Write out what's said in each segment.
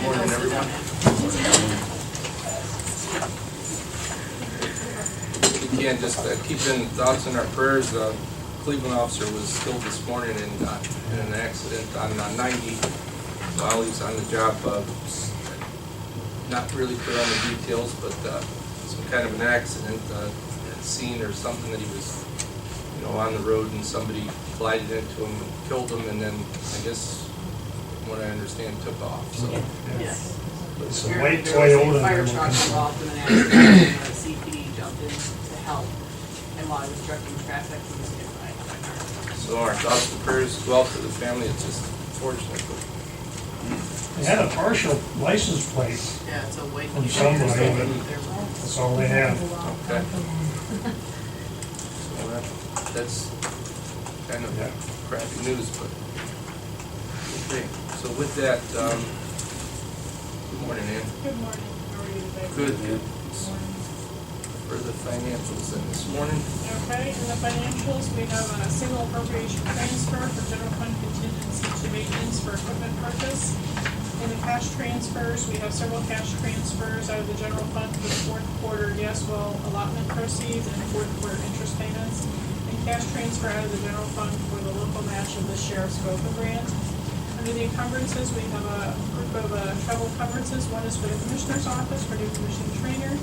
Morning, everyone. Again, just keeping thoughts in our prayers. Cleveland officer was killed this morning in an accident on 90 while he was on the job. Not really clear on the details, but some kind of an accident scene or something that he was, on the road and somebody collided into him and killed him, and then I guess, from what I understand, took off. So. Yes. It's a Apparently white there was Toyota. a fire truck involved in an accident, and the CPD jumped in to help, and while he was directing traffic, he was hit by a car. So our thoughts and prayers go out to the family. It's just unfortunate. They had a partial license plate, Yeah, it's a white. From somebody, but that's all they have. Okay. So that's kind of Yeah. crappy news, but okay. So with that, good morning, Ann. Good morning, how are you today? Good. Morning. For the financials then this morning. Okay, in the financials, we have a single appropriation transfer for general fund contingency to maintenance for equipment purchase. In the cash transfers, we have several cash transfers out of the general fund for the fourth quarter allotment proceeds and fourth quarter interest payments. And cash transfer out of the general fund for the local match of the sheriff's GOFA grant. Under the encumbrances, we have a group of travel encumbrances. One is for the commissioner's office for new commissioner training.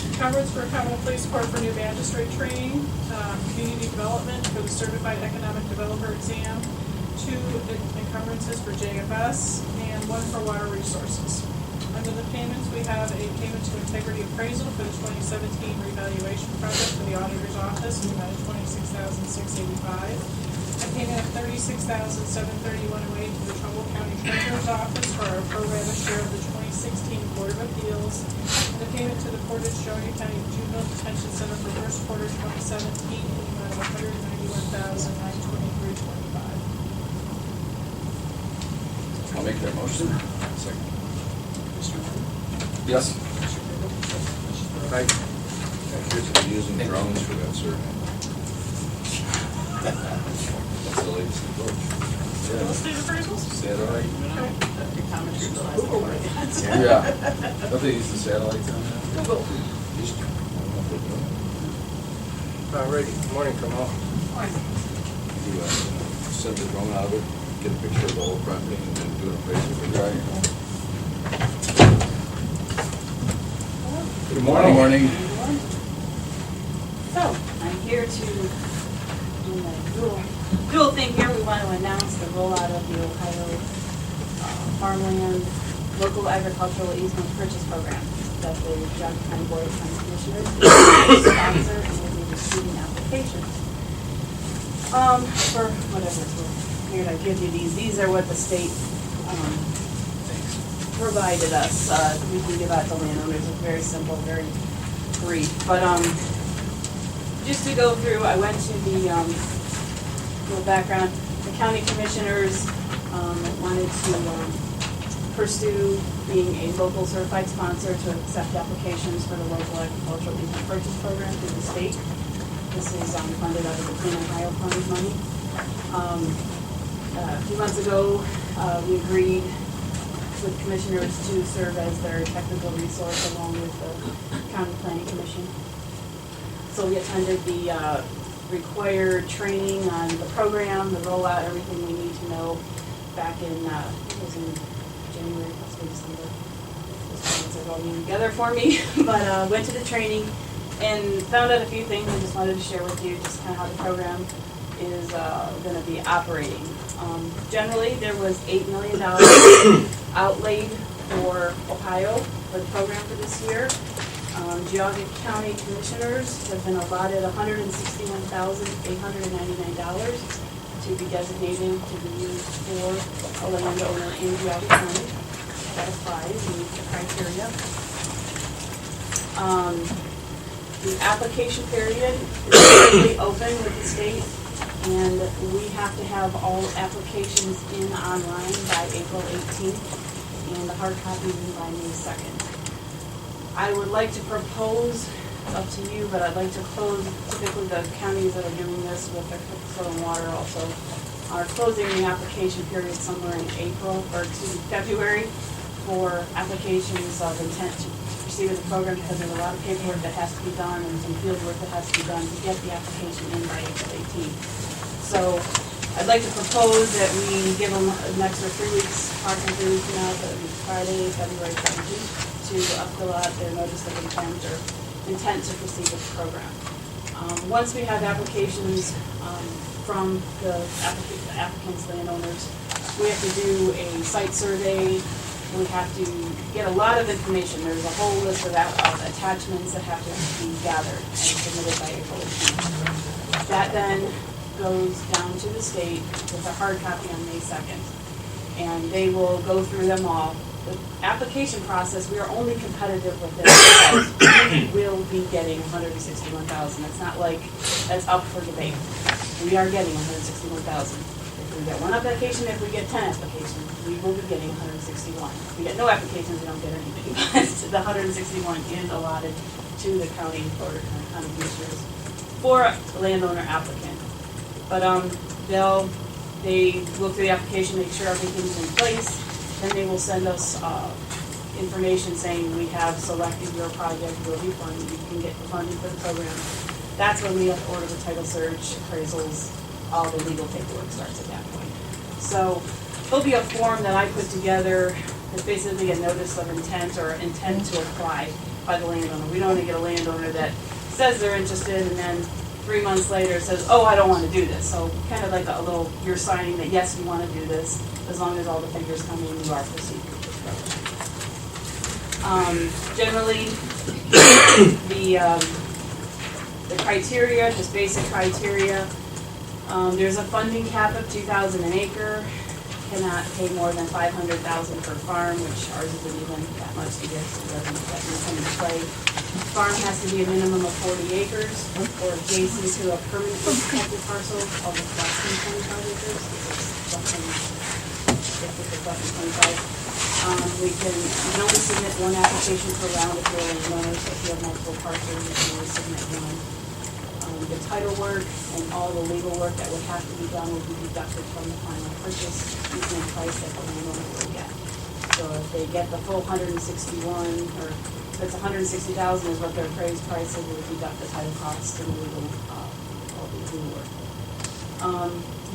Encumbrance for Commonwealth Police Court for new magistrate training, community development for the certified economic developer exam, 2 encumbrances for JFS, and 1 for water resources. Under the payments, we have a payment to Integrity Appraisal for the 2017 revaluation project for the auditor's office in the amount of $26,685. A payment of $36,731.08 to the Trumbull County Treasurer's Office for our pro rata share of the 2016 Board of Appeals, and a payment to the Portage-Joliet County Juvenile Detention Center for first quarter 2017 in the amount of $191,923.25. I'll make that motion. Second. Yes. Right. Here's for using drones for that, sir. That's the latest approach. Real estate appraisals? Satellite. Okay. Your comments are still asking for it. Yeah. Don't they use the satellites on that? Google. Alrighty. Good morning, Kamal. You send the drone out of it, get a picture of the whole property, and then do an appraisal for the guy. Good morning. Morning. So, I'm here to do my dual thing here. We want to announce the rollout of the Ohio Farmland Local Agricultural Easement Purchase Program that the Geauga County Board of County Commissioners is sponsor and will be receiving applications. For whatever it's worth. Here, I give you these. These are what the state provided us. We can give out to landowners. It's very simple, very brief. But just to go through, I went to the little background. The county commissioners wanted to pursue being a local certified sponsor to accept applications for the local agricultural easement purchase program through the state. This is funded out of the Clean Ohio Fund money. A few months ago, we agreed with commissioners to serve as their technical resource along with the county planning commission. So we attended the required training on the program, the rollout, everything we need to know back in, it was in January, possibly December. Those are all being together for me, but went to the training and found out a few things I just wanted to share with you, just kind of how the program is going to be operating. Generally, there was $8 million outlaid for Ohio for the program for this year. Geauga County Commissioners have been allotted $161,899 to be designated to be used for a landowner in Geauga County. That applies, meets the criteria. The application period is currently open with the state, and we have to have all applications in online by April 18th, and the hard copies in by May 2nd. I would like to propose, up to you, but I'd like to close typically the counties that are doing this with their soil and water also are closing the application period somewhere in April, or February, for applications of intent to proceed with the program, because there's a lot of paperwork that has to be done and some field work that has to be done to get the application in by April 18th. So I'd like to propose that we give them an extra 3 weeks, approximately 3 weeks now, that would be Friday, February 17th, to fill out their notice of intent or intent to proceed with the program. Once we have applications from the applicants, landowners, we have to do a site survey. We have to get a lot of information. There's a whole list of attachments that have to be gathered and submitted by April 18th. That then goes down to the state with a hard copy on May 2nd. And they will go through them all. The application process, we are only competitive with this because we will be getting $161,000. It's not like that's up for debate. We are getting $161,000. If we get one application, if we get 10 applications, we will be getting $161,000. If we get no applications, we don't get anything. But the $161,000 is allotted to the county or county commissioners for a landowner applicant. But they look through the application, make sure everything's in place. Then they will send us information saying we have selected your project, will be funded, you can get the funding for the program. That's when we have to order the title search, appraisals, all the legal paperwork starts at that point. So there'll be a form that I put together that's basically a notice of intent or intent to apply by the landowner. We don't want to get a landowner that says they're interested and then 3 months later says, oh, I don't want to do this. So kind of like a little, you're signing that yes, you want to do this, as long as all the figures come in, you are proceeding with this program. Generally, the criteria, just basic criteria, there's a funding cap of $2,000 an acre, cannot pay more than $500,000 per farm, which ours isn't even that much to get, so it doesn't come into play. Farm has to be a minimum of 40 acres or adjacent to a permanently protected parcel of less than 25 acres. If it's less than 25. We can only submit one application per round if you're a landowner, so if you have multiple parcels, you can only submit one. The title work and all the legal work that would have to be done will be deducted from the final purchase using the price that the landowner will get. So if they get the full 161, or if it's 160,000 is what their appraised price is, we would deduct the title cost and the legal, all the legal work.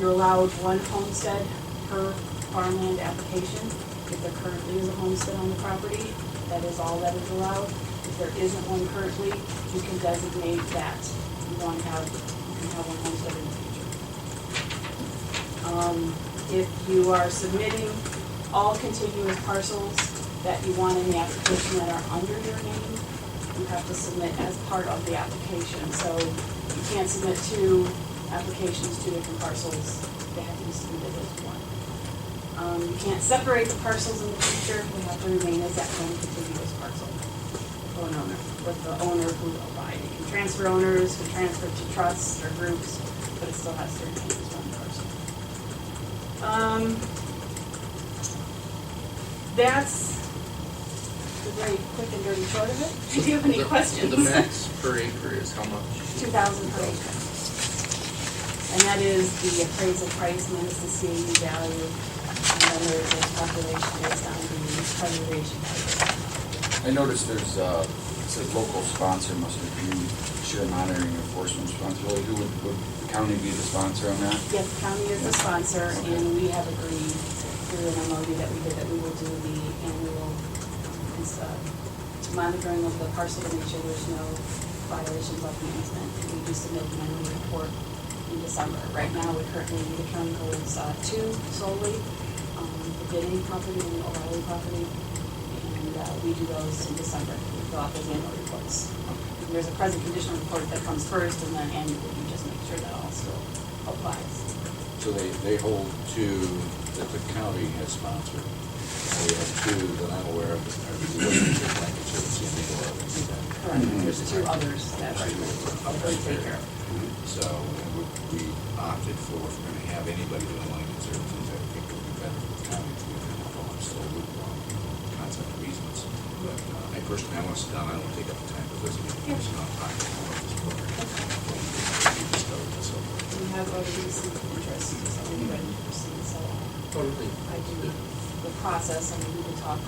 You're allowed one homestead per farmland application. If there currently is a homestead on the property, that is all that is allowed. If there isn't one currently, you can designate that you want to have, you can have one homestead in the future. If you are submitting all contiguous parcels that you want in the application that are under your name, you have to submit as part of the application. So you can't submit 2 applications, 2 different parcels. They have to be submitted as one. You can't separate the parcels in the future. They have to remain as that one contiguous parcel for an owner, with the owner who will buy. They can transfer owners, can transfer to trusts or groups, but it still has to remain as one parcel. That's the very quick and dirty short of it. Do you have any questions? The max per acre is how much? 2,000 per acre. And that is the appraisal price minus the CAU value. And then there's a calculation based on the preservation value. I noticed there's, it says local sponsor must review, share monitoring and enforcement responsibility. Who would the county be the sponsor on that? Yes, the county is the sponsor, and we have agreed through an MOU that we did that we will do the annual monitoring of the parcel to make sure there's no violations of the easement. We do submit an annual report in December. Right now, we currently, the county holds 2 solely, the Denny property and the O'Reilly property, and we do those in December. We fill out those annual reports. There's a present condition report that comes first, and then annually we just make sure that all still applies. So they hold 2 that the county has sponsored. We have 2 that I'm aware of that are the Lancaster, San Diego, or Correct. There's 2 others that we take care of. So we opted for, if we're going to have anybody doing land conservancy, I think it would be better for the county to be able to go on still with concept of easements. But I personally, I want to sit down, I don't want to take up the time, because there's a person on time to know this program. We have already received interest, so we Totally. I do the process, and we can talk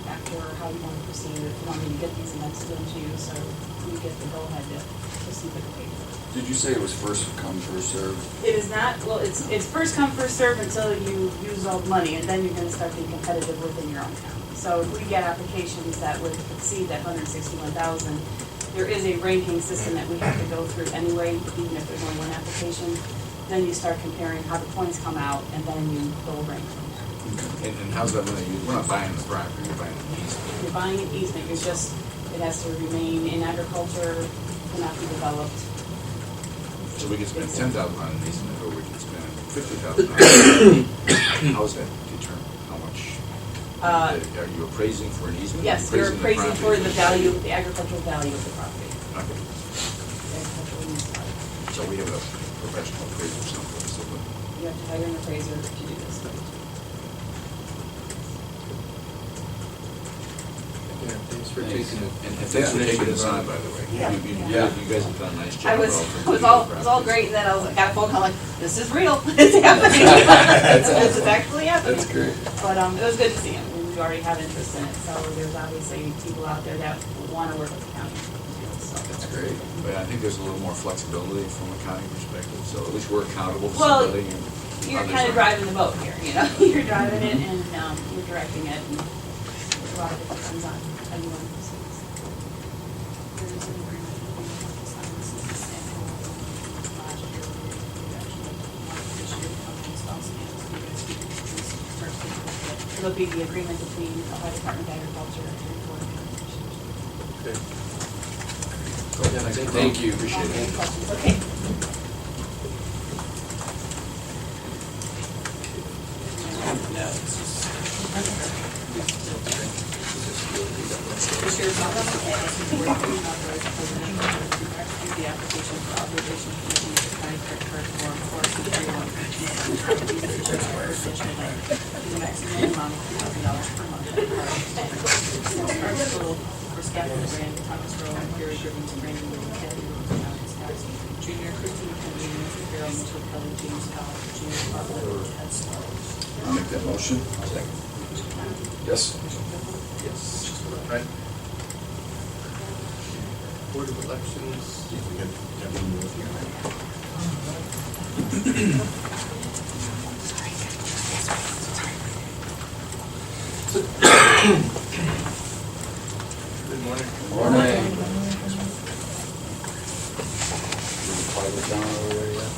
after how you want to proceed, if you want me to get these amendments to you, so you get the go-ahead to proceed with the paperwork. Did you say it was first come, first served? It is not, well, it's first come, first served until you use all the money, and then you're gonna start being competitive within your own county. So if we get applications that would exceed that 161,000, there is a ranking system that we have to go through anyway, even if there's only one application. Then you start comparing how the points come out, and then you go rank from there. And how's that money used? We're not buying the property, we're buying the easement. If you're buying an easement, you're just, it has to remain in agriculture, cannot be developed. So we can spend $10,000 on an easement, or we can spend $50,000 on an easement. How is that determined? How much? Are you appraising for an easement? Yes, you're the appraising for property? the value, the agricultural value of the property. Okay. The agricultural use value. So we have a professional appraiser someplace, so but You have to hire an appraiser to do this. Yeah, thanks for taking it. And thanks for taking this on, by the way. Yeah. You guys have done a nice job. I was, relative it to was the all property. great, and then I got a phone call like, this is real, it's happening. This is actually happening. That's great. But, it was good to see him, we already have interest in it, so there's obviously people out there that wanna work with the county. So. That's great. But I think there's a little more flexibility from a county perspective, so at least we're accountable for Well, somebody. and You're others kind of aren't. driving the boat here, you know, you're driving it and, you're directing it, and there's a lot of different things on anyone who sees. There is an agreement that we have to sign, this is the sample last year, we actually wanted this year to come to spouse and you guys start thinking about it. It'll be the agreement between the Ohio Department of Agriculture and the Board of County Commissioners. Good. Thank you, appreciate Any it. questions? Okay. This year's not up. We're going to authorize the president to execute the application for authorization to use the county credit card form 4231 to the maximum amount of $2,000 per month. Card total for Scaffold Grant, Thomas Rowe, Gary Rivington, Brandon Lee, Kathy Rivington, Junior, Christine Kennedy, Nancy Farrell, Mitchell Kelly, James Powell, Junior Bartlett, Ted Slow. I'll make that motion. Yes. Yes. Right. Board of Elections. Good morning. Morning. Did you quiet it down over there yet?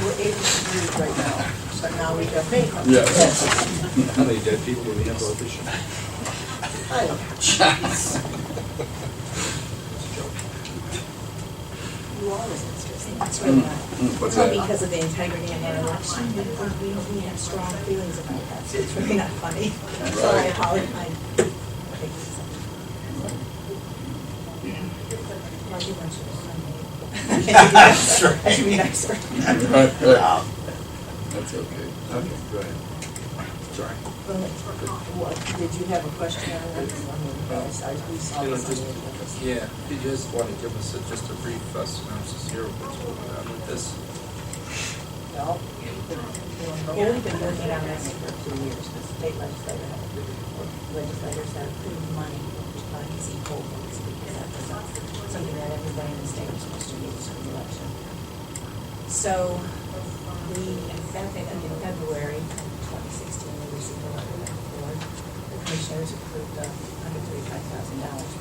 We're able to breathe right now, but now we got paper. Yes. How many dead people do we have about this year? I don't know. You always interesting. It's really not. What's Not that? because of the integrity of our election, but because we have strong feelings about that, so it's really not funny. So I apologize. I'll give one to the Sunday. I should be nicer. Right. That's okay. Okay, go ahead. Sorry. What, did you have a question on that? We saw You know, this on just, the agenda. yeah, did you just want to give us just a brief synopsis here of what's going on with this? Well, we've been working on this for 2 years, the state legislators have approved money to buy these poll books, because that was something that everybody in the state was supposed to use for the election. So, back in February of 2016, we received a letter from the board. The commissioners approved $135,000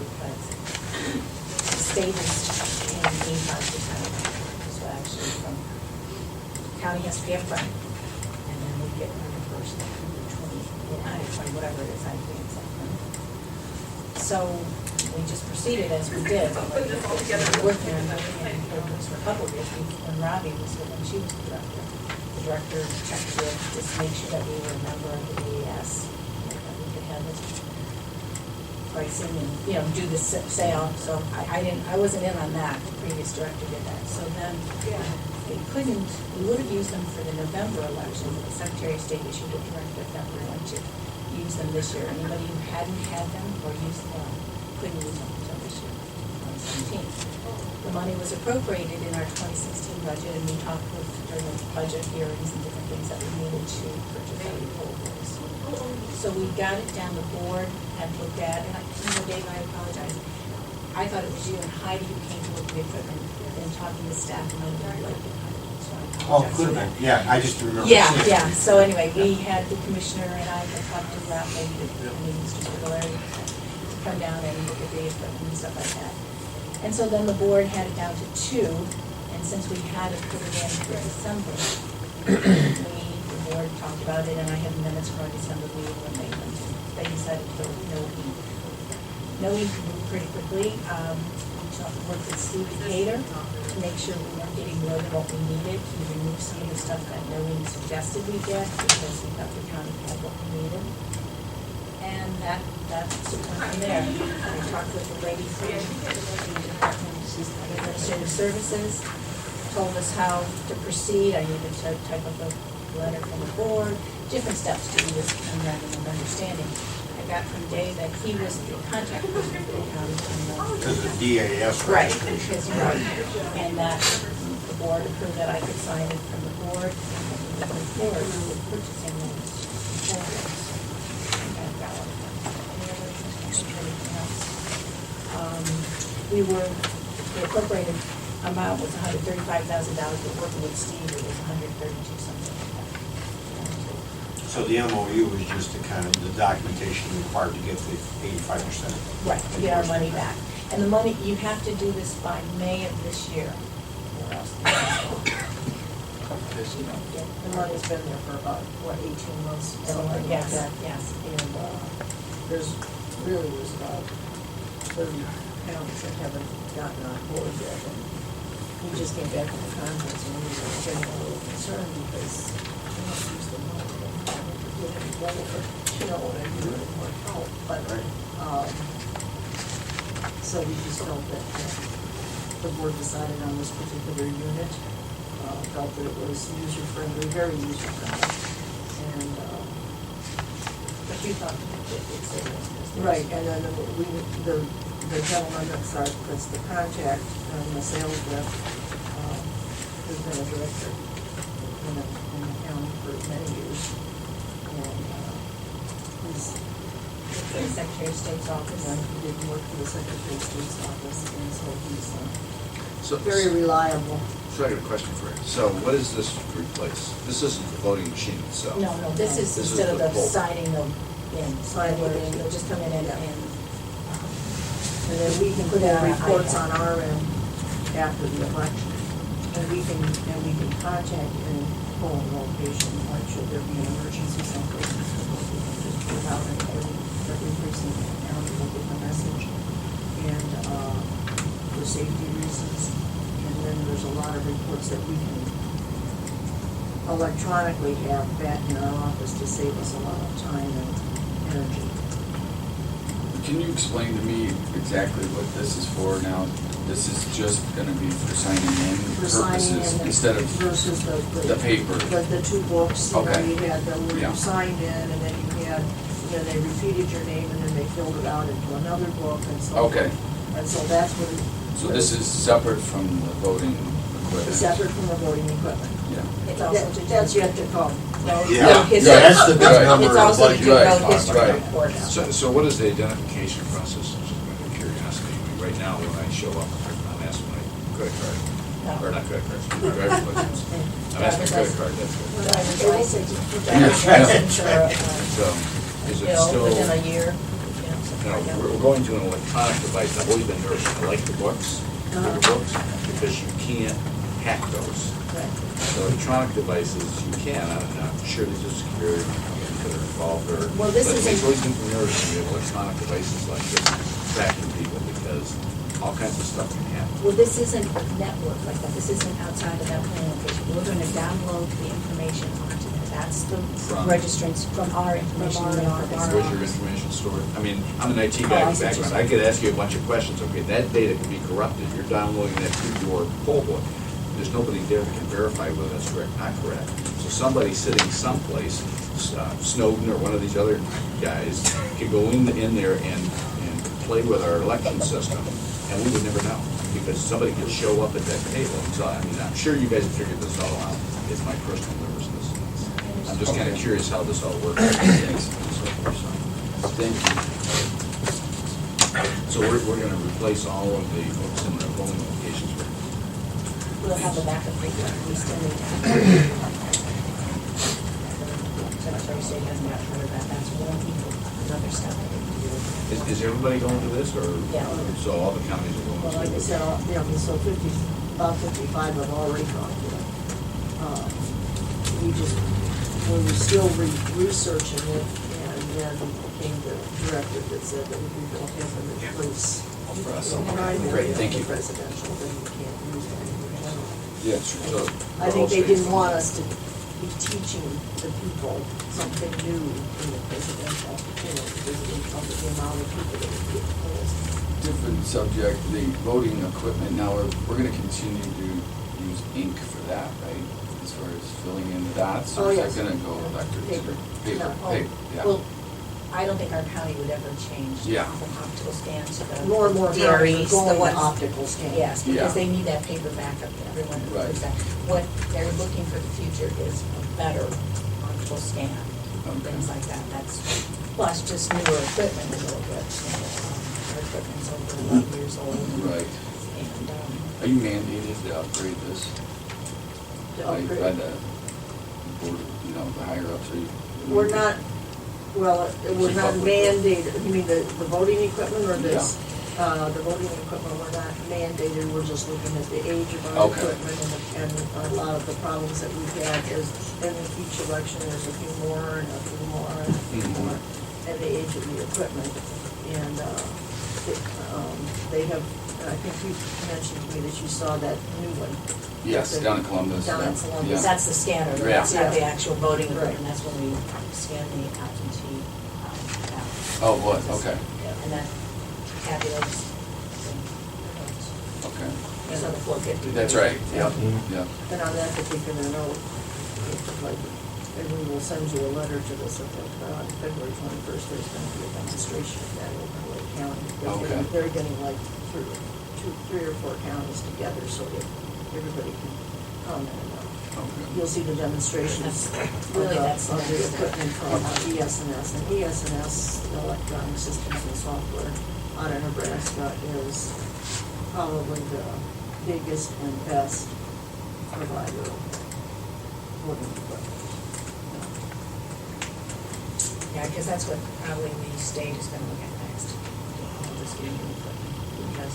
because the state is paying 85%, so actually from county has to pay upfront, and then we get reimbursed the 20, whatever it is, I think it's upfront. So we just proceeded as we did. Worked there and for a couple of years, when Robbie was with him, she was the director. The director checked with, just to make sure that we were a member of the DES, that we could have this pricing and, do the sale. So I wasn't in on that, the previous director did that. So then, we would have used them for the November election, but the Secretary of State issued a directive that we're going to use them this year. Anybody who hadn't had them or used them couldn't use them until this year, 2017. The money was appropriated in our 2016 budget, and we talked during the budget hearings and different things that we needed to purchase any poll books. So we got it down, the board had looked at, and Dave, I apologize. I thought it was you and Heidi who came to look at the equipment, and talking to staff, and then we liked it. So I Oh, apologize could for have that. been, yeah, I just remember. Yeah, seeing it. yeah, so anyway, we had the commissioner and I had talked to Ralph, maybe Mr. Scrivener, to come down and look at the equipment and stuff like that. And so then the board had it down to 2, and since we had it put it in for December, the board talked about it, and I have minutes from our December meeting when they decided to go with no heat. No heat can move pretty quickly. We worked with Steve Decatur to make sure we weren't getting more than what we needed. He removed some of the stuff that no one suggested we get because he thought the county had what we needed. And that's from there. I talked with the lady from the Department of Administrative Services, told us how to proceed. I needed to type up a letter from the board, different steps to do this memorandum of understanding. I got from Dave that he was the contact person for the county. Because of DAS. Right, because you're right. And that the board approved that I could sign it from the board, and then we went forward with purchasing those. The appropriated amount was $135,000, but working with Steve, it was $132 something like that. So the MOU was just the kind of the documentation required to get the 85%. Right, to get our money back. And the money, you have to do this by May of this year, or else. The money's been there for about, 18 months, something like Yes, that. yes. And there's about 30 counties that haven't gotten on board yet. And we just came back from the conference and we were getting a little concerned because we don't use the money. We don't get any benefit, and I really want help. But, so we just felt that the board decided on this particular unit, felt that it was user-friendly, very user-friendly. And, But you thought it's savings. right, and then the gentleman that's the contact and the sales rep, has been a director in the county for many years. And, he's, The Secretary of State's office. and he did work for the Secretary of State's office, and so he's, So, very reliable. so I got a question for you. So what does this replace? This isn't the voting machine itself. No, this is This is instead of the the poll. signing them in. Signing where in. You'll just come in and, And then we can put in reports on our end after the election. And we can contact any polling location, like should there be an emergency someplace, we can just put it out and every precinct in the county will get the message. And, for safety reasons. And then there's a lot of reports that we can electronically have back in our office to save us a lot of time and energy. Can you explain to me exactly what this is for now? This is just gonna be for signing in For signing purposes in instead of versus the paper? The 2 books, you know, Okay. you had the, where Yeah. you signed in, and then you had, they repeated your name, and then they filled it out into another book, and so. Okay. And so that's what it. So this is separate from the voting equipment? It's separate from the voting equipment. Yeah. it's also to. That's yet to come. Yeah, his- that's the big Right. number It's of also to budget. do Right, road history right. reports. So what is the identification process, just out of curiosity? I mean, right now, when I show up, I'm asking my credit card, or not credit cards, my driver's license. I'm asking my credit card, that's it. Driver's license, Yeah. license, or, So, is it bill still, within a year, you know, we're going to an electronic device. I've always been nervous. I like the books, paper books, because you can't hack those. So electronic devices, you can, I'm sure these are secure, that are involved, or. Well, this but isn't- It's always been nervous when you have electronic devices like this, tracking people, because all kinds of stuff can happen. Well, this isn't network like that, this isn't outside of that plan location. We're gonna download the information onto that. That's the From- registrants from our information. From our- unit. Where's your information stored? I mean, I'm an IT Oh, guy I with see what you're background, I could ask you a bunch of questions, okay, that data can be corrupted, you're downloading that to your poll book. There's nobody there that can verify whether that's correct, not correct. So somebody sitting someplace, Snowden or one of these other guys, could go in there and play with our election system, and we would never know, because somebody could show up at that table. So, I mean, I'm sure you guys have figured this all out. It's my personal nervousness. I I'm just kind of Okay. curious how this all works. Thank you. So we're gonna replace all of the folks in the polling locations. We'll have a backup paper, we still need to. Secretary of State hasn't got rid of that, that's one people, another step I need to do. Is everybody going to this, or? Yeah. So all the counties are going to? Well, like I said, so 55 have already gone to it. We were still researching it, and then came the directive that said that if we don't have them in place. Great, thank you. Presidential, then you can't use it in your general. Yeah, sure. I think they didn't want us to be teaching the people something new in the presidential, because of the amount of people that would get polls. Different subject, the voting equipment, now we're gonna continue to use ink for that, right? As far as filling in the dots, Oh, or is yes. that gonna go electric? Paper. Paper, No. paper, yeah. Well, I don't think our county would ever change Yeah. from optical scans to the More and more DREs, counties the going ones. optical scan. Yes, Yeah. because they need that paper backup, everyone Right. knows that. What they're looking for the future is a better optical scan, things like that. That's, plus just newer equipment is a little bit, our equipment's over 11 years old. Right. And, Are you mandated to upgrade this? To By upgrade. the board, the higher ups, or you? We're not, well, we're Keep not up with it. mandated, you mean the voting equipment or this? The voting equipment, we're not mandated, we're just looking at the age of our Okay. equipment and a lot of the problems that we've had is, in each election, there's a few more and a few more and a few Mhm. more, and the age of the equipment. And, they have, I think you mentioned to me that you saw that new one. Yes, down in Columbus. Down in yeah. Columbus. Yeah. that's the scanner, but Yeah. that's not the actual voting Right. equipment, that's when we scan the absentee ballot. Oh, what, okay, And that tabulates okay. the, the 450. That's right, yep, yep. And on that particular note, and we will send you a letter to this effect, on February 21st, there's going to be a demonstration of that over in Lake County. Okay. They're getting like three or four counties together so that everybody can come and Okay. you'll see the demonstrations Really, of that's the next. equipment from ES&S. And ES&S, Electronic Systems and Software, out of Nebraska is probably the biggest and best provider of voting equipment. Yeah, because that's what probably the state is gonna look at next, all this getting new equipment. Because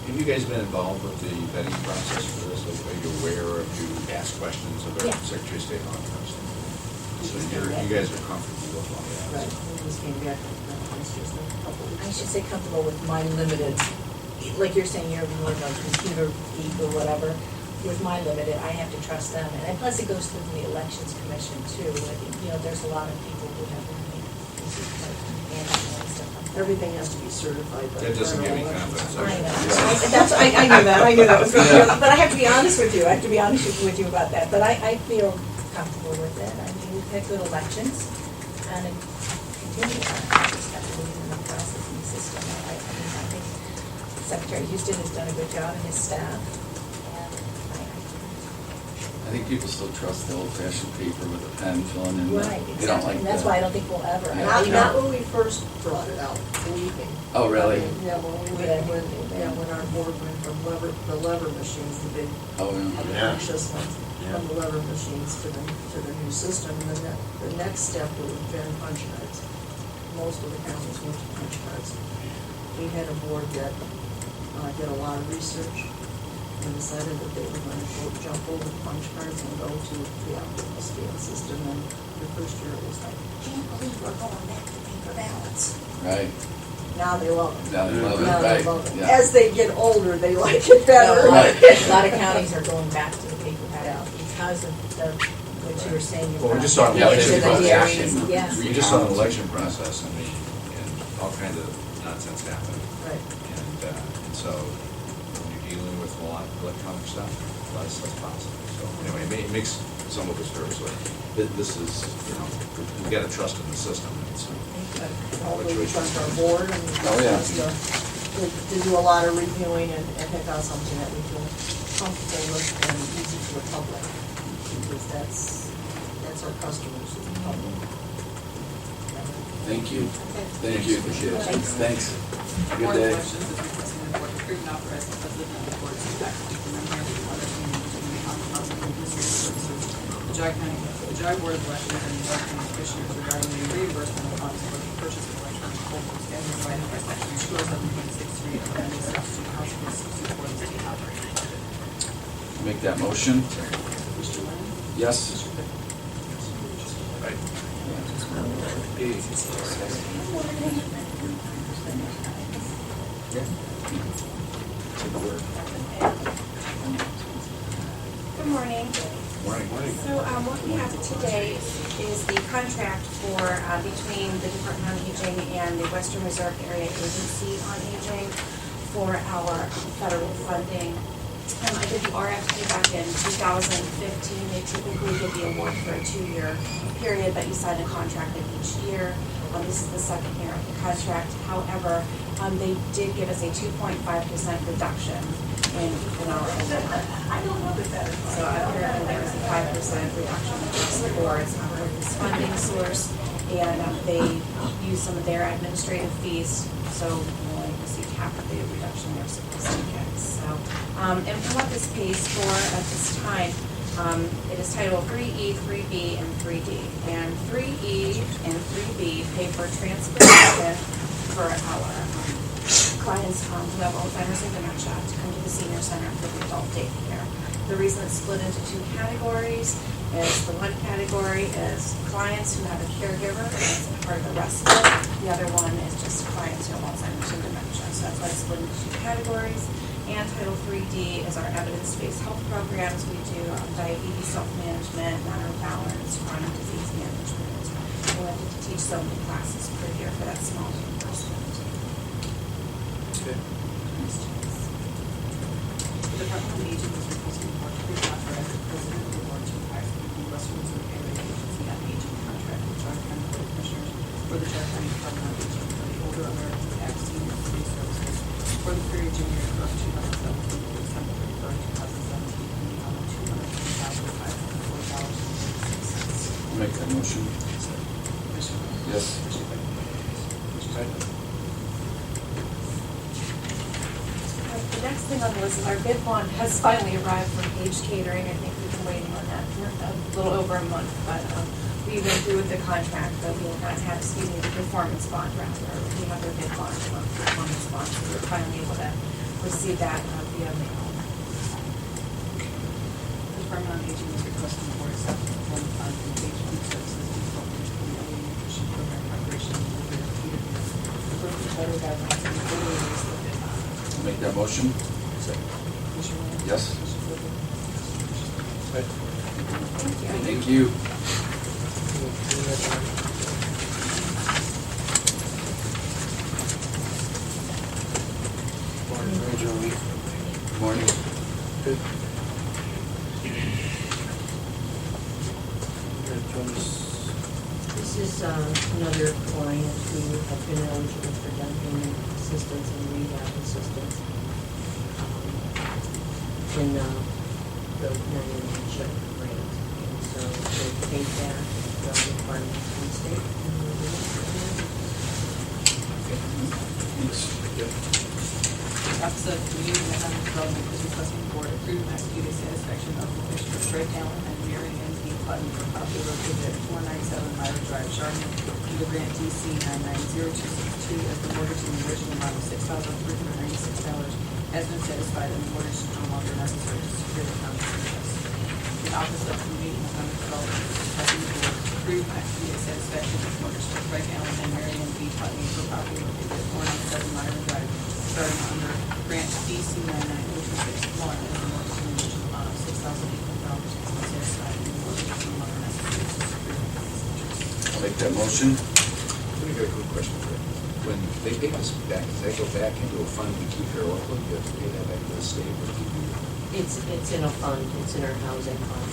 Have you guys been involved with the vetting process for this? Like, are you aware, or have you asked questions of our Yeah. Secretary of State on this? So you guys are comfortable with all that? Right, we just came back from just a couple of weeks. I should say comfortable with my limited, like you're saying, you're more of a computer geek or whatever. With my limited, I have to trust them, and plus it goes through the Elections Commission too. I think, there's a lot of people who have Everything has to be certified by the That doesn't give me Federal confidence. Elections I know. I knew that. I knew that was going to. But I have to be honest with you. I have to be honest with you about that. But I feel comfortable with it. I mean, we've had good elections, and it continues. I just have to believe in the process and the system. I think Secretary Houston has done a good job, and his staff. I think people still trust the old-fashioned paper with a pen filling in. Right, They don't exactly. like And that's the- why I don't think we'll ever. Yeah. Not when we first brought it out, believe me. Oh, really? Yeah, when our board went from the lever machines, the big Oh, yeah. obnoxious ones, from the lever machines to the new system. And then the next step would have been punch cards. Most of the counties went to punch cards. We had a board that did a lot of research and decided that they were going to jump over the punch cards and go to the optical scale system. And the first year it was like, Can't believe we're going back to paper ballots. Right, now they love it. now they love it, Now they right, love it. yeah. As they get older, they like it better. Right. A lot of counties are going back to the paper ballot because of what you were saying. Well, we just saw an Yeah, election it's a The process. DREs, yes. We just saw an election process, and all kinds of nonsense happened. Right. And so when you're dealing with a lot of electronic stuff, a lot of stuff's possible. So anyway, it makes some of us nervous, but this is, we got to trust in the system. It's, Hopefully we trust our board and we Oh, yeah. trust us to do a lot of reviewing and pick out something that we feel comfortable with and easy to the public. Because that's that's our customers, it's the public. Thank you. Thank you. Thanks. Good Board of day. Elections is requesting the board approve and authorize the president of the board to execute the memorandum of understanding between the Common Council and Administrative Services, the Jog Board of Elections, and the Jog County Commissioners regarding the reimbursement of funds for the purchase of electronic poll books as provided by section 207.63 of the Amendment to House Bill 64 of the state operating budget. Make that motion. Mr. Lynn? Yes. Mr. Cook? Good morning. Morning. So what we have today is the contract for, between the Department on Aging and the Western Reserve Area Agency on Aging for our federal funding. I did the RFP back in 2015. They typically give the award for a 2-year period, but you sign a contract in each year. This is the second year of the contract. However, they did give us a 2.5% reduction in our enrollment. So apparently there was a 5% reduction across the board for this funding source, and they used some of their administrative fees, so we only received half of the reduction they're supposed to get. So, and what this pays for at this time, it is titled 3E, 3B, and 3D. And 3E and 3B pay for transportation for our clients who have Alzheimer's and dementia to come to the senior center for the adult daycare. The reason it's split into 2 categories is the one category is clients who have a caregiver, and that's part of the rest of it. The other one is just clients who have Alzheimer's and dementia. So that's why it's split into 2 categories. And Title 3D is our evidence-based health programs. We do diabetes self-management, matter of balance, chronic disease management. We have to teach so many classes per year for that small reimbursement. Okay. The Department on Aging is requesting the board to authorize the president of the board to execute the Western Reserve Area Agency on Aging contract with Jog County Board of Commissioners for the Jog County Department on Aging for the Older Americans Act Senior City Services for the period January 1st, 2017 to December 31st, 2017, in the amount of $203,504.36. Make that motion. Commissioner Rea? Yes. Commissioner Claypool? Commissioner Smith? The next thing on the list is our bid bond has finally arrived from Page Catering. I think we've been waiting on that for a little over a month, but we went through with the contract, but we have not had, the performance bond rather. We have our bid bond, performance bond, so we're finally able to receive that via mail. The Department on Aging is requesting the board accept the performance bond from Page Food Services Incorporated for the Early Nutrition Program preparation and delivery of feeder meals according to federal guidelines and the order release of the bid bond. Make that motion. Commissioner Rea? Yes. Commissioner Claypool? Thank you. Morning. Good. This is another client who have been eligible for down payment assistance and rehab assistance in the 911 CHIP grant. And so they paid that from the Department of the State. And we're doing Office of Community and Economic Development is requesting the board approve and execute a satisfaction of Commissioner Trey Allen and Mary Ann B. Putnam for property located at 497 Myra Drive, Chardon, due to grant DC 990262 as the mortgage in the original amount of $6,396 has been satisfied and the mortgage is no longer necessary to secure the county's interest. The Office of Community and Economic Development is requesting the board approve and execute a satisfaction of mortgage for Craig Allen and Mary Ann B. Putnam for property located at 497 Myra Drive, starting under grant DC 990261 as the mortgage in the original amount of $6,800 has been satisfied and the mortgage is no longer necessary to secure the county's interest. I'll make that motion. Let me get a quick question for you. When they pay this back, does that go back into a fund we keep here locally? You have to pay that back to the state or do you? It's in a fund, it's in our housing fund.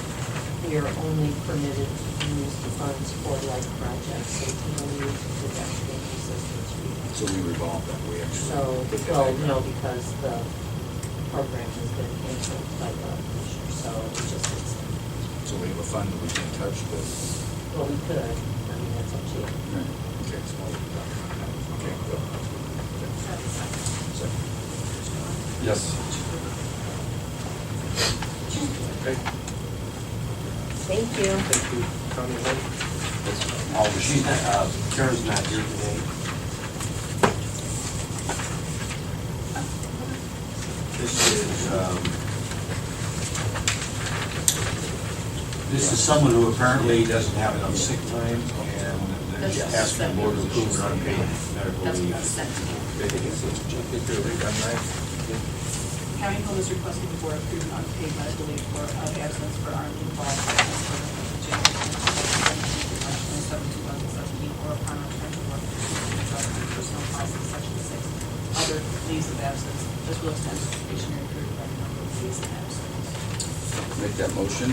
We are only permitted to use the funds for like projects, so we can only use it for that payment assistance. So we revolve that, we actually. So, get that well, back. no, because the program has been canceled by the commissioner, so it just, it's So we have a fund that we can touch, but, Well, we could, I mean, that's up to you. okay, it's more than that. Okay, good. Second. Yes. Okay, Thank you. thank you, County Lynn. Oh, she's, Karen's not here today. This is someone who apparently doesn't have enough sick time, and they're just asking the board to approve an unpaid medical That's what leave. was sent to me. Get your read on that. County Home is requesting the board approve an unpaid medical leave for absence for Arlene Ball for January 27, 2017, or upon return to work for personal policy section 6. Other leaves of absence. This will extend the probationary period by the number of leaves of absence. Make that motion.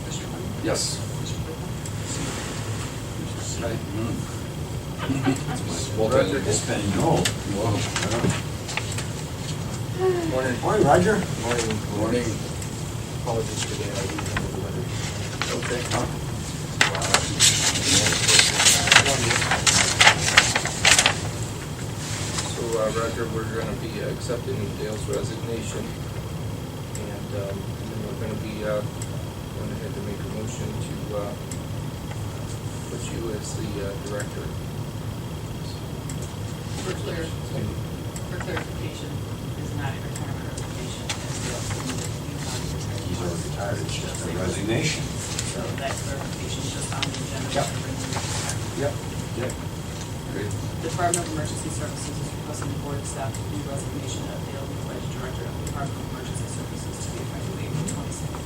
Mr. Clement? Yes. Mr. Whitman? Aye. Roger. It's been no. Morning. Morning, Roger. Morning. Morning. Apologies today, I didn't have the letter. Okay. So, Roger, we're gonna be accepting Dale's resignation, and then we're gonna be, going ahead to make a motion to, put you as the, director. For clarification, is not a retirement resignation, as the He's already retired, it's just a resignation. So that clarification is just on the agenda. Yep. to bring the retirement. Yep. Great. The Department of Emergency Services is requesting the board accept the resignation of Dale Nicolaj, Director of the Department of Emergency Services, to be effective April 22nd,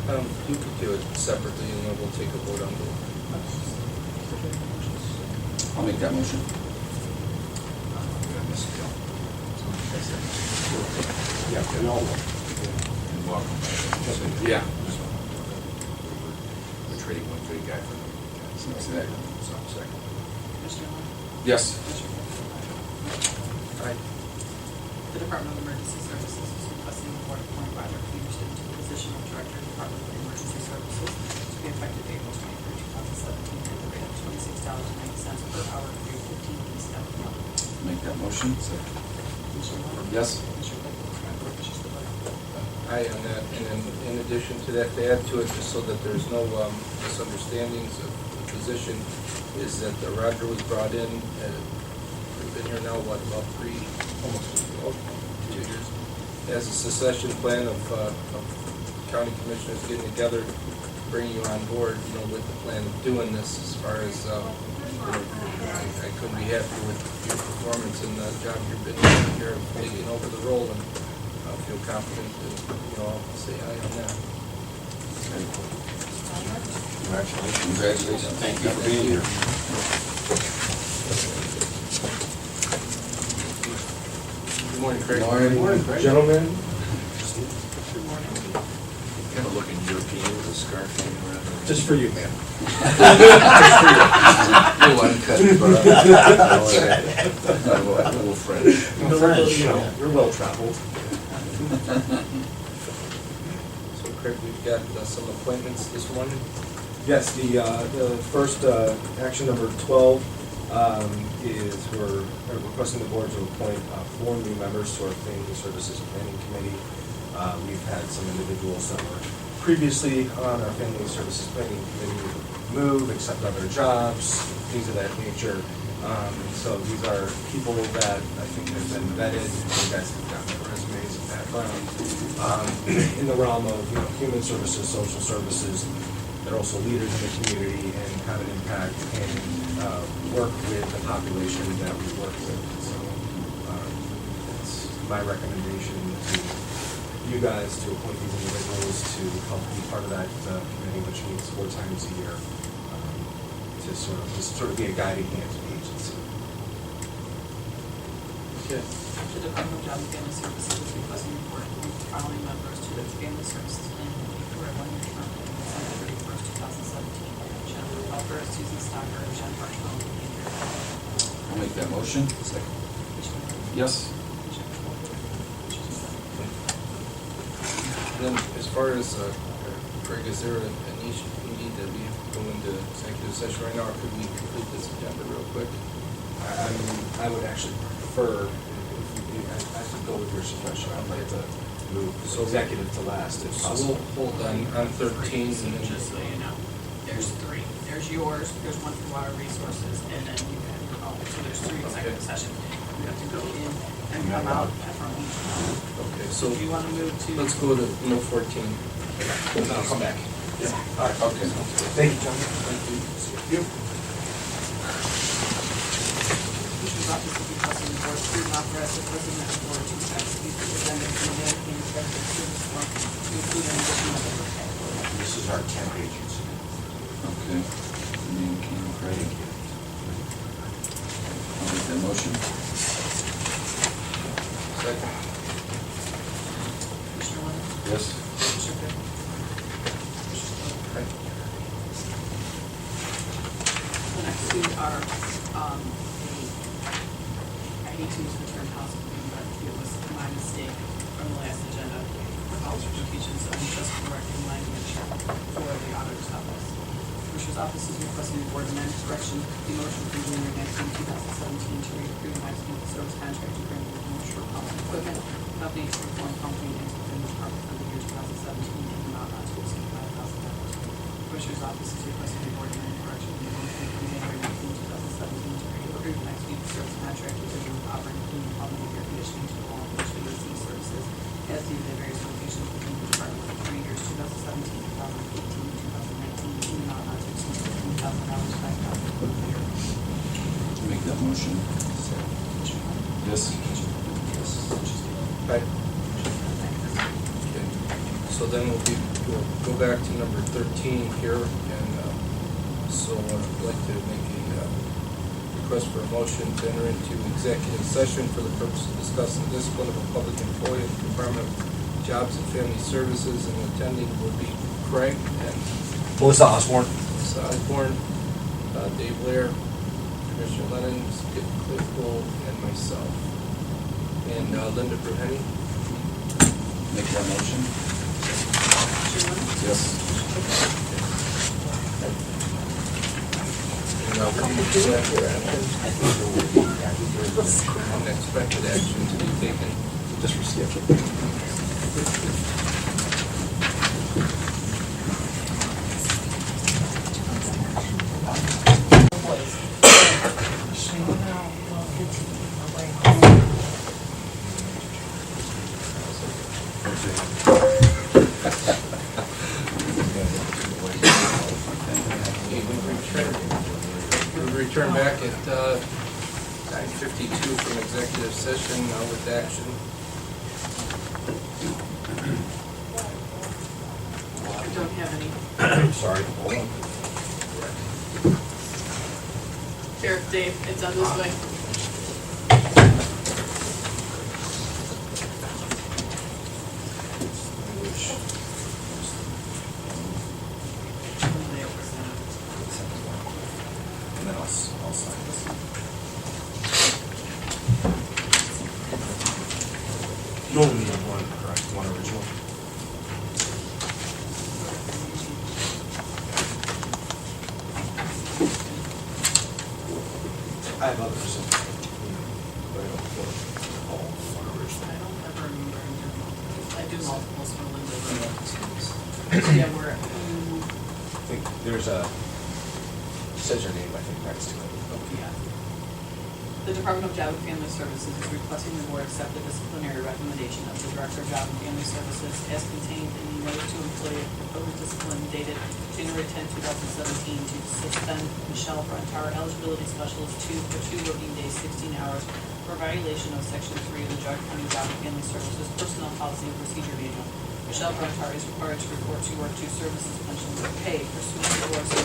2017. You could do it separately, and then we'll take a vote on both. I'll make that motion. Yeah, no. And welcome. Yeah. We're trading one great guy for another great guy. Exactly. So, second. Commissioner Lund? Yes. Commissioner Whitman? Aye. The Department of Emergency Services is requesting the board appoint Roger Peterson to the position of Director of Department of Emergency Services to be effective April 23, 2017, at the rate of $26.90 per hour, grade 15, step 1. Make that motion. Commissioner Lund? Yes. Commissioner Whitman? Commissioner Spillier? Aye on that, and then in addition to that, to add to it, just so that there's no misunderstandings of the position, is that Roger was brought in, we've been here now, what, about almost 2 years, as a succession plan of county commissioners getting together, bringing you on board, with the plan of doing this, as far as, I couldn't be happier with your performance and the job you've been doing here, of taking over the role, and I feel confident that, I'll say aye on that. Congratulations. Congratulations. Thank you for being here. Good morning, Craig. Morning. Gentlemen. Kind of looking European with a scarf hanging around. Just for you, man. Little uncut, A little French. You're well traveled. So Craig, we've got some appointments this morning. Yes, the first, action number 12, is we're requesting the board to appoint 4 new members to our Family Services Planning Committee. We've had some individuals that were previously on our Family Services Planning Committee move, accept other jobs, things of that nature. So these are people that I think have been vetted, you guys have gotten their resumes and background, in the realm of, human services, social services. They're also leaders in the community and have an impact and work with the population that we work with. So it's my recommendation to you guys to appoint these individuals to help be part of that committee, which meets 4 times a year, to sort of be a guiding hand to the agency. Okay. The Department of Job and Family Services is requesting the board appoint the following members to the Family Services Planning Committee for a 1-year term ending December 31st, 2017. Jennifer Helper, Susan Stocker, Jen Bartel, and Andrew Helper. I'll make that motion. Commissioner Lund? Yes. Commissioner Whitman? Commissioner Spillier? then as far as, Craig, is there a niche need that we go into executive session right now, or could we complete this agenda real quick? I would actually prefer, if I could go with your suggestion, I'd like to move executive to last if So possible. we'll hold on 13 and then Just so you know, there's three. There's yours, there's one for water resources, and then you have your own. So there's three executive sessions. You have to go in and come out from each one. okay, So so do you want to move to? let's go to no 14. And then I'll come back. All right, okay. Thank you, John. Commissioner's office will be requesting the board approve and authorize the president of the board to execute the agenda for the American Executive Service Form to include an additional member category. This is our temp agency. Okay. Name King Craig. I'll make that motion. Second. Commissioner Lennon? Yes. Commissioner Craig? Right. The next two are, I hate to use the term housekeeping, but it was my mistake from the last agenda. House certifications, so I'm just correcting language for the auditor's office. Commissioner's office is requesting the board amend correction the motion from January 19, 2017 to reapprove and execute the service contract agreement with North Shore Pump and Equipment Company to perform pumping and equipment department for the year 2017 in the amount not to exceed $5,000. Commissioner's office is requesting the board amend correction the motion from January 19, 2017 to reapprove and execute the service contract agreement with Auburn Clean Plumbing and Air Conditioning to all HVAC services as due to the various locations within the department for 3 years, 2017, 2018, 2019, in the amount not to exceed $15,000, $5,000 per year. Make that motion. Yes. Right. Okay. So then we'll go back to number 13 here, and so I'd like to make a request for a motion to enter into executive session for the purpose of discussing the discipline of a public employee in the Department of Jobs and Family Services, and attending will be Craig and Melissa Osborne. Melissa Osborne, Dave Blair, Commissioner Lennon, Skip Claypool, and myself. And Linda Bruhenny. Make that motion. Commissioner Lennon? Yes. Unexpected action to be taken. Just for Skip. We'll return back at 9:52 from executive session with action. We don't have any. Sorry, hold on. Here, Dave, it's on this way. And then I'll sign this. You only need one, correct? One original? I have others. But I don't feel all one original. I don't ever remember doing multiples. I do multiples for Linda. So yeah, we're, I think there's says your name, I think, next to it. yeah. The Department of Job and Family Services is requesting the board accept the disciplinary recommendation of the Director of Job and Family Services as contained in the notice to employee of proposed discipline dated January 10, 2017 to suspend Michelle Brontar, eligibility specialist 2 for 2 working days, 16 hours for violation of Section 3 of the Jog County Job and Family Services Personnel Policy and Procedure Manual. Michelle Brontar is required to report to work 2 services pensions or pay pursuant to ORC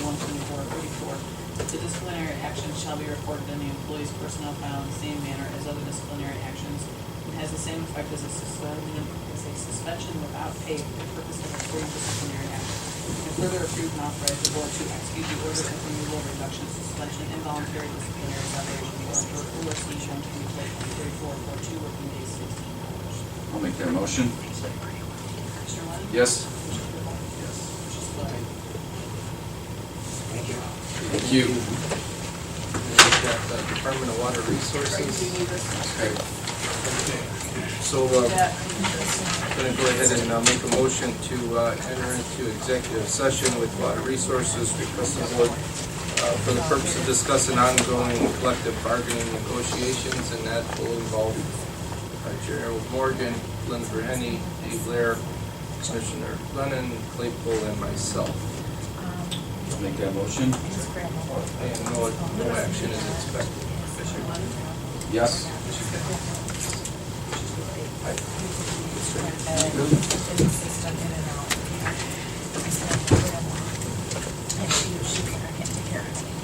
124-34. The disciplinary action shall be reported in the employee's personnel file in the same manner as other disciplinary actions and has the same effect as a suspension without pay for the purpose of reporting disciplinary action. And further approve and authorize the board to execute the order of removal, reduction, suspension, involuntary disciplinary separation order for ORC 124-34 for 2 working days, 16 hours. I'll make that motion. Commissioner Lennon? Yes? Commissioner Claypool? Yes. Thank you. Thank you. And we've got the Department of Water Craig, do you Resources. need this? So, Yeah. I'm going to go ahead and make a motion to enter into executive session with Water Resources requesting board for the purpose of discussing ongoing collective bargaining negotiations, and that will involve Gerald Morgan, Linda Verhenne, Dave Blair, Commissioner Lennon, Claypool, and myself. I'll make that motion. And no action is expected. Commissioner Lennon? Yes. And she can't take care of it.